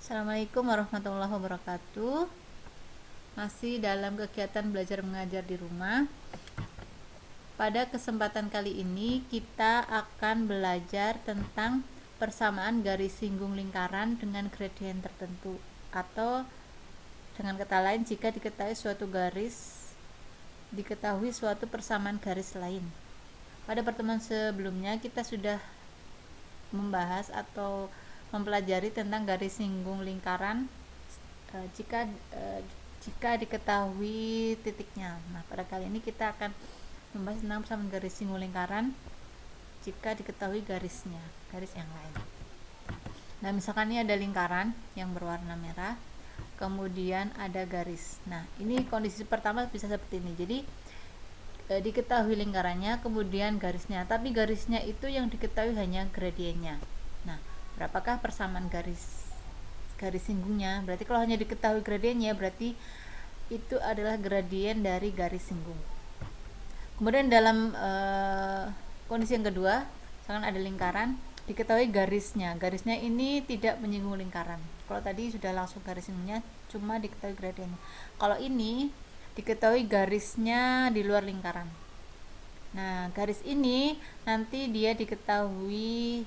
Assalamualaikum warahmatullahi wabarakatuh. Masih dalam kegiatan belajar mengajar di rumah. Pada kesempatan kali ini kita akan belajar tentang persamaan garis singgung lingkaran dengan gradien tertentu, atau dengan kata lain, jika diketahui suatu persamaan garis lain. Pada pertemuan sebelumnya kita sudah membahas atau mempelajari tentang garis singgung lingkaran jika diketahui titiknya. Nah, pada kali ini kita akan membahas tentang persamaan garis singgung lingkaran jika diketahui garis yang lain. Nah, misalkan ini ada lingkaran yang berwarna merah, kemudian ada garis. Nah, ini kondisi pertama bisa seperti ini. Jadi diketahui lingkarannya, kemudian garisnya, tapi garisnya itu yang diketahui hanya gradiennya. Nah, berapakah persamaan garis singgungnya? Berarti kalau hanya diketahui gradiennya, berarti itu adalah gradien dari garis singgung. Kemudian dalam kondisi yang kedua, misalkan ada lingkaran, diketahui garisnya ini tidak menyinggung lingkaran. Kalau tadi sudah langsung garis singgungnya, cuma diketahui gradiennya. Kalau ini diketahui garisnya di luar lingkaran. Nah, garis ini nanti dia diketahui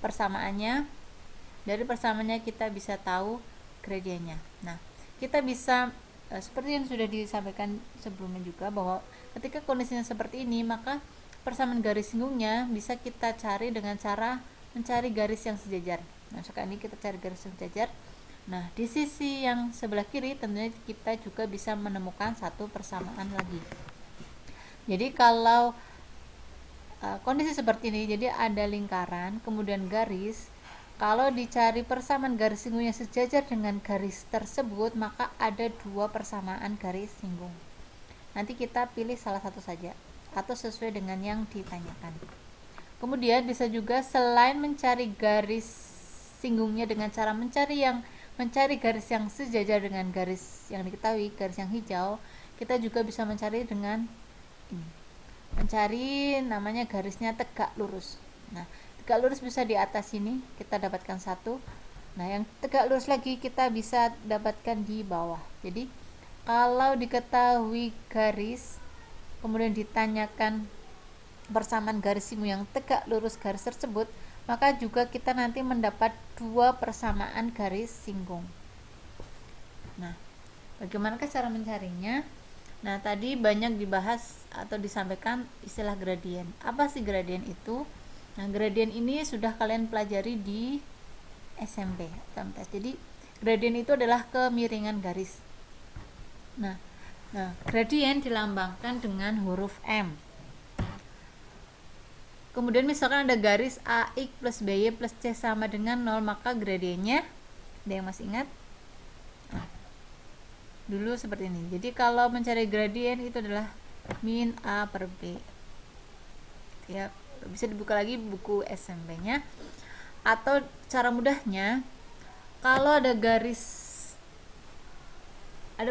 persamaannya. Dari persamaannya kita bisa tahu gradiennya. Nah, kita bisa seperti yang sudah disampaikan sebelumnya juga, bahwa ketika kondisinya seperti ini, maka persamaan garis singgungnya bisa kita cari dengan cara mencari garis yang sejajar. Nah, sekarang ini kita cari garis yang sejajar. Nah, di sisi yang sebelah kiri tentunya kita juga bisa menemukan satu persamaan lagi. Jadi kalau kondisi seperti ini, jadi ada lingkaran kemudian garis, kalau dicari persamaan garis singgungnya sejajar dengan garis tersebut, maka ada dua persamaan garis singgung. Nanti kita pilih salah satu saja atau sesuai dengan yang ditanyakan. Kemudian bisa juga selain mencari garis singgungnya dengan cara mencari garis yang sejajar dengan garis yang diketahui, garis yang hijau, kita juga bisa mencari dengan ini. Mencari namanya garisnya tegak lurus. Nah, tegak lurus bisa di atas sini, kita dapatkan satu. Nah, yang tegak lurus lagi kita bisa dapatkan di bawah. Jadi, kalau diketahui garis, kemudian ditanyakan persamaan garis singgung yang tegak lurus garis tersebut, maka juga kita nanti mendapat dua persamaan garis singgung. Nah, bagaimanakah cara mencarinya? Nah, tadi banyak dibahas atau disampaikan istilah gradien. Apa sih gradien itu? Nah, gradien ini sudah kalian pelajari di SMP atau MTS. Jadi, gradien itu adalah kemiringan garis. Nah, gradien dilambangkan dengan huruf M. Kemudian misalkan ada garis AX plus BY plus C sama dengan 0, maka gradiennya, ada yang masih ingat? Nah, dulu seperti ini. Jadi kalau mencari gradien itu adalah min A per B. Ya, bisa dibuka lagi buku SMP-nya. Atau cara mudahnya, kalau ada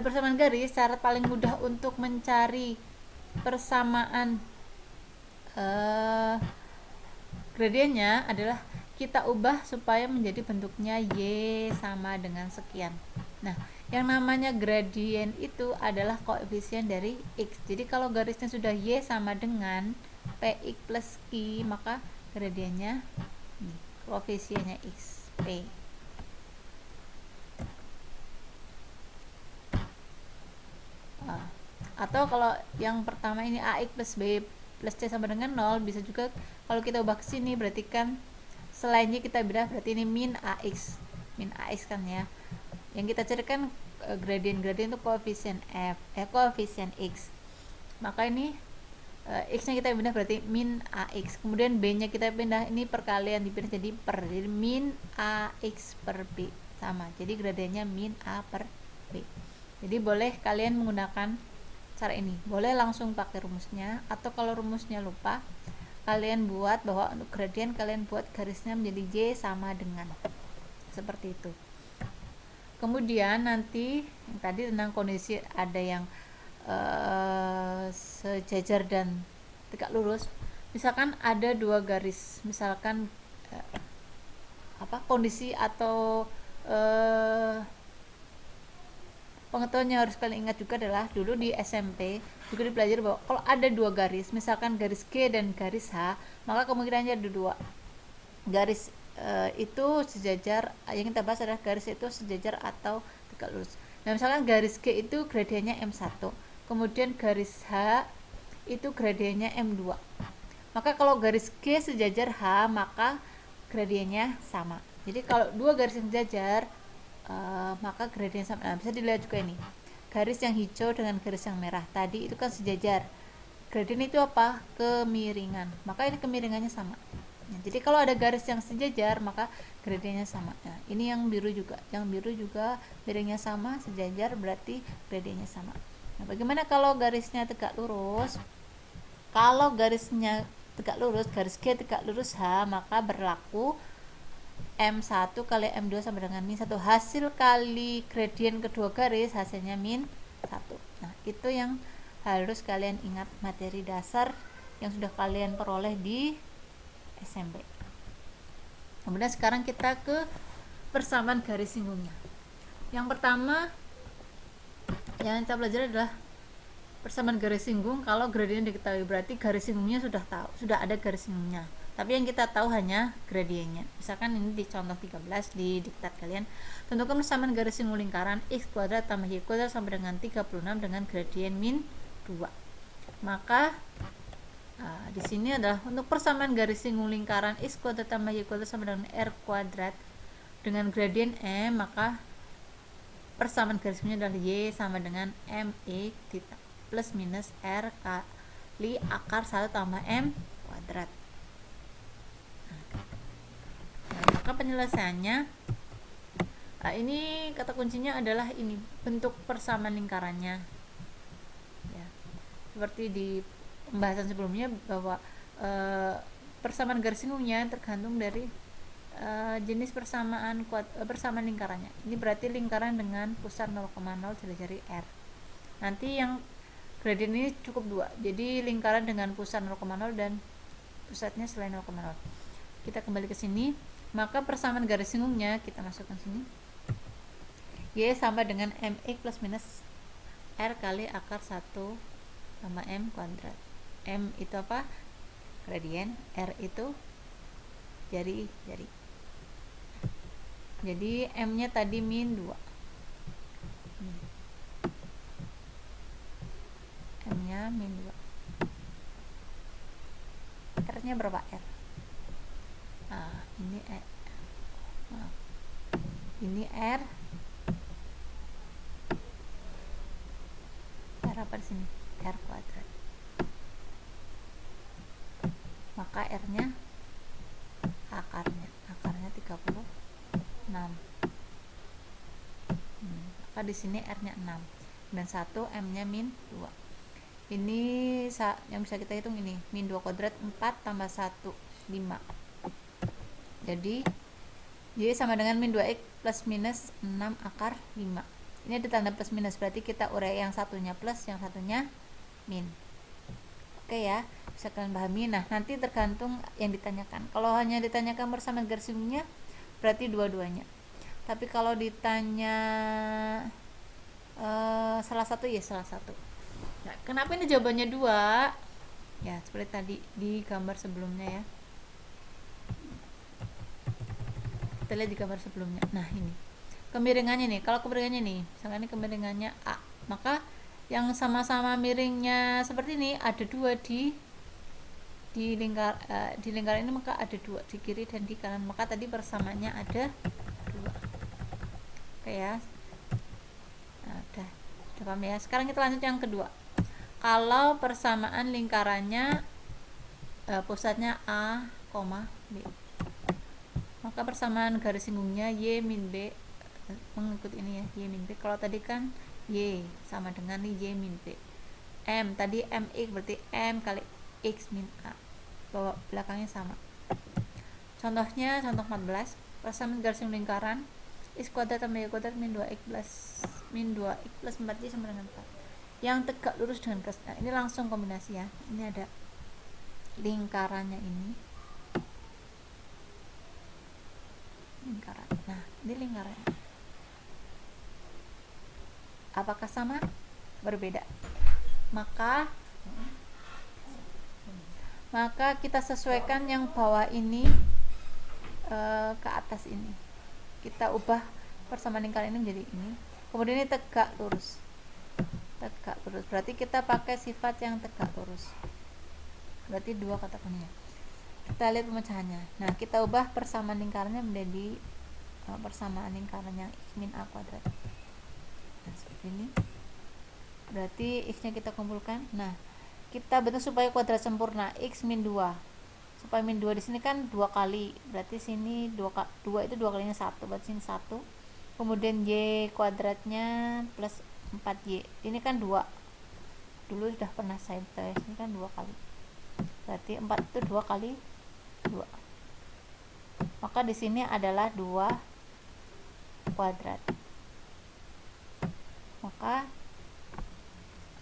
persamaan garis, cara paling mudah untuk mencari persamaan gradiennya adalah kita ubah supaya menjadi bentuknya Y sama dengan sekian. Nah, yang namanya gradien itu adalah koefisien dari X. Jadi kalau garisnya sudah Y sama dengan PX plus Q, maka gradiennya koefisiennya X, P. Atau kalau yang pertama ini AX plus B plus C sama dengan 0, bisa juga kalau kita ubah ke sini, berarti kan selainnya kita beda, berarti ini min AX kan ya. Yang kita cari kan gradien itu koefisien koefisien X. Maka ini X nya kita pindah, berarti min AX. Kemudian B nya kita pindah, ini perkalian dipindah jadi per, jadi min AX per B sama. Jadi gradiennya min A per B. Jadi boleh kalian menggunakan cara ini, boleh langsung pakai rumusnya, atau kalau rumusnya lupa, kalian buat bahwa untuk gradien kalian buat garisnya menjadi Y sama dengan, seperti itu. Kemudian nanti yang tadi tentang kondisi ada yang sejajar dan tegak lurus, misalkan ada dua garis, misalkan kondisi atau pengetahuan yang harus kalian ingat juga adalah dulu di SMP juga dipelajari bahwa kalau ada dua garis, misalkan garis G dan garis H, maka kemungkinannya ada dua garis itu sejajar. Yang kita bahas adalah garis itu sejajar atau tegak lurus. Nah, misalkan garis G itu gradiennya M1, kemudian garis H itu gradiennya M2. Maka kalau garis G sejajar H, maka gradiennya sama. Jadi kalau dua garis yang sejajar, maka gradien sama. Nah, bisa dilihat juga ini garis yang hijau dengan garis yang merah tadi itu kan sejajar. Gradien itu apa? Kemiringan. Maka ini kemiringannya sama. Nah, jadi kalau ada garis yang sejajar maka gradiennya sama. Nah, ini yang biru juga miringnya sama, sejajar, berarti gradiennya sama. Nah, bagaimana kalau garisnya tegak lurus? Kalau garisnya tegak lurus, garis G tegak lurus H, maka berlaku M1 kali M2 sama dengan min 1. Hasil kali gradien kedua garis hasilnya min 1. Nah, itu yang harus kalian ingat, materi dasar yang sudah kalian peroleh di SMP. Kemudian sekarang kita ke persamaan garis singgungnya. Yang pertama yang kita pelajari adalah persamaan garis singgung. Kalau gradien diketahui, berarti garis singgungnya sudah ada garis singgungnya. Tapi yang kita tahu hanya gradiennya. Misalkan ini di contoh 13 di diktat kalian, tentukan persamaan garis singgung lingkaran x kuadrat tambah y kuadrat sama dengan 36 dengan gradien min 2. Maka di sini adalah untuk persamaan garis singgung lingkaran x kuadrat tambah y kuadrat sama dengan r kuadrat dengan gradien m, maka persamaan garis singgungnya adalah y sama dengan mx plus minus r kali akar 1 tambah m kuadrat. Maka penyelesaiannya ini kata kuncinya adalah ini bentuk persamaan lingkarannya ya. Seperti di pembahasan sebelumnya bahwa persamaan garis singgungnya tergantung dari jenis persamaan lingkarannya. Ini berarti lingkaran dengan pusat 0,0 jari-jari R. Nanti yang gradien ini cukup dua, jadi lingkaran dengan pusat 0,0 dan pusatnya selain 0,0. Kita kembali ke sini. Maka persamaan garis singgungnya kita masukkan sini, y sama dengan mx plus minus r kali akar 1 tambah m kuadrat. M itu apa? Gradien. R itu jari-jari. Jadi m nya tadi min 2, m nya min 2, r nya berapa? R ini R apa di sini? R kuadrat. Maka R nya akarnya 36. Maka di sini R nya 6 dan 1, M nya min 2. Ini yang bisa kita hitung ini min 2 kuadrat 4 tambah 1 5. Jadi y sama dengan min 2x plus minus 6 akar 5. Ini ada tanda plus minus, berarti kita urai yang satunya plus, yang satunya min. Oke ya, bisa kalian pahami. Nah, nanti tergantung yang ditanyakan. Kalau hanya ditanyakan persamaan garis singgungnya, berarti dua-duanya. Tapi kalau ditanya salah satu, ya salah satu. Nah, kenapa ini jawabannya 2? Ya, seperti tadi di gambar sebelumnya ya. Kita lihat di gambar sebelumnya. Nah, ini kemiringannya nih. Kalau kemiringannya nih, misalkan ini kemiringannya A, maka yang sama-sama miringnya seperti ini ada dua di lingkaran ini, maka ada dua di kiri dan di kanan. Maka tadi persamaannya ada 2. Oke ya. Nah, udah paham ya. Sekarang kita lanjut yang kedua. Kalau persamaan lingkarannya pusatnya A, B, maka persamaan garis singgungnya y min b mengikut ini ya, y min b. Kalau tadi kan y sama dengan y min b, m tadi mx berarti m kali x min a, bahwa belakangnya sama. Contohnya contoh 14, persamaan garis singgung lingkaran x kuadrat tambah y kuadrat min 2x plus 4y sama dengan 4 yang tegak lurus dengan garis. Nah, ini langsung kombinasi ya. Ini ada lingkarannya ini, lingkaran. Nah, ini lingkarannya. Apakah sama? Berbeda. Maka kita sesuaikan yang bawah ini ke atas ini. Kita ubah persamaan lingkaran ini menjadi ini. Kemudian ini tegak lurus. Tegak lurus. Berarti kita pakai sifat yang tegak lurus. Berarti 2 kata kuncinya. Kita lihat pemecahannya. Nah, kita ubah persamaan lingkarannya menjadi persamaan lingkaran yang x min a kuadrat. Nah, seperti ini. Berarti x-nya kita kumpulkan. Nah, kita bentuk supaya kuadrat sempurna x min 2. Supaya min 2 di sini kan 2 kali. Berarti sini 2 itu 2 kalinya 1. Berarti sini 1. Kemudian y kuadratnya plus 4y. Ini kan 2. Dulu sudah pernah saya tulis. Ini kan 2 kali. Berarti 4 itu 2 kali 2. Maka di sini adalah 2 kuadrat. Maka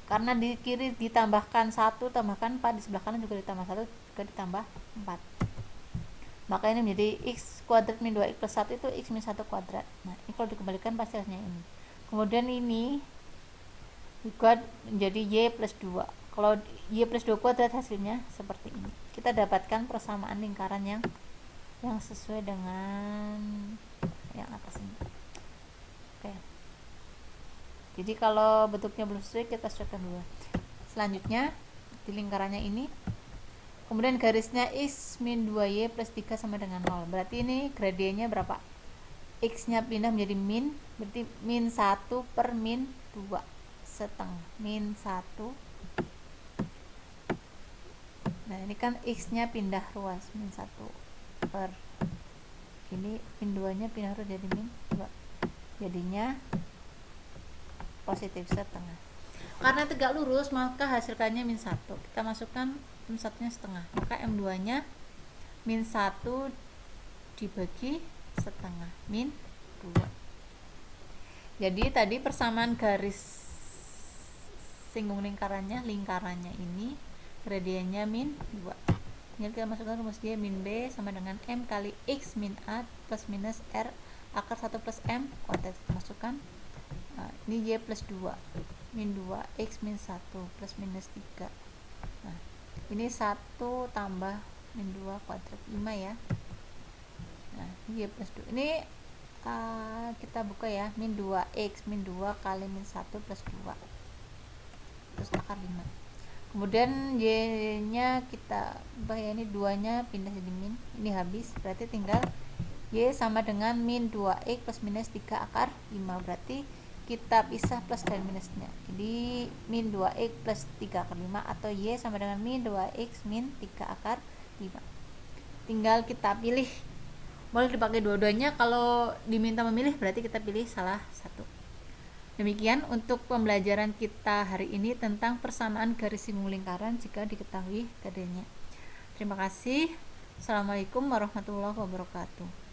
karena di kiri ditambahkan 1 tambahkan 4, di sebelah kanan juga ditambah 1 juga ditambah 4, maka ini menjadi x kuadrat min 2x plus 1 itu x min 1 kuadrat. Nah, ini kalau dikembalikan pasti hasilnya ini. Kemudian ini juga menjadi y plus 2. Kalau y plus 2 kuadrat hasilnya seperti ini. Kita dapatkan persamaan lingkaran yang sesuai dengan yang atas ini. Oke. Jadi kalau bentuknya belum sesuai, kita sesuaikan dulu. Selanjutnya di lingkarannya ini, kemudian garisnya x min 2y plus 3 sama dengan 0. Berarti ini gradiennya berapa? X nya pindah menjadi min, berarti min 1 per min 2 setengah. Min 1. Nah, ini kan x nya pindah ruas, min 1 per, ini min 2 nya pindah ruas jadi min 2. Jadinya positif setengah. Karena tegak lurus, maka hasilkannya min 1. Kita masukkan min 1 nya setengah. Maka M2 nya min 1 dibagi setengah, min 2. Jadi tadi persamaan garis singgung lingkarannya ini gradiennya min 2. Tinggal kita masukkan rumus G min B sama dengan M kali X min A plus minus R akar 1 plus M kuadrat. Masukkan. Nah, ini y plus 2 min 2 x min 1 plus minus 3. Nah, ini 1 tambah min 2 kuadrat 5 ya. Nah, ini y plus 2. Ini kita buka ya, min 2x min 2 kali min 1 plus 2 terus akar 5. Kemudian y nya kita ubah ya, ini 2 nya pindah jadi min, ini habis, berarti tinggal y sama dengan min 2x plus minus 3 akar 5. Berarti kita pisah plus dan minusnya, jadi min 2x plus 3 akar 5 atau y sama dengan min 2x min 3 akar 5. Tinggal kita pilih, boleh dipakai dua-duanya. Kalau diminta memilih berarti kita pilih salah satu. Demikian untuk pembelajaran kita hari ini tentang persamaan garis singgung lingkaran jika diketahui gradiennya. Terima kasih. Assalamualaikum warahmatullahi wabarakatuh.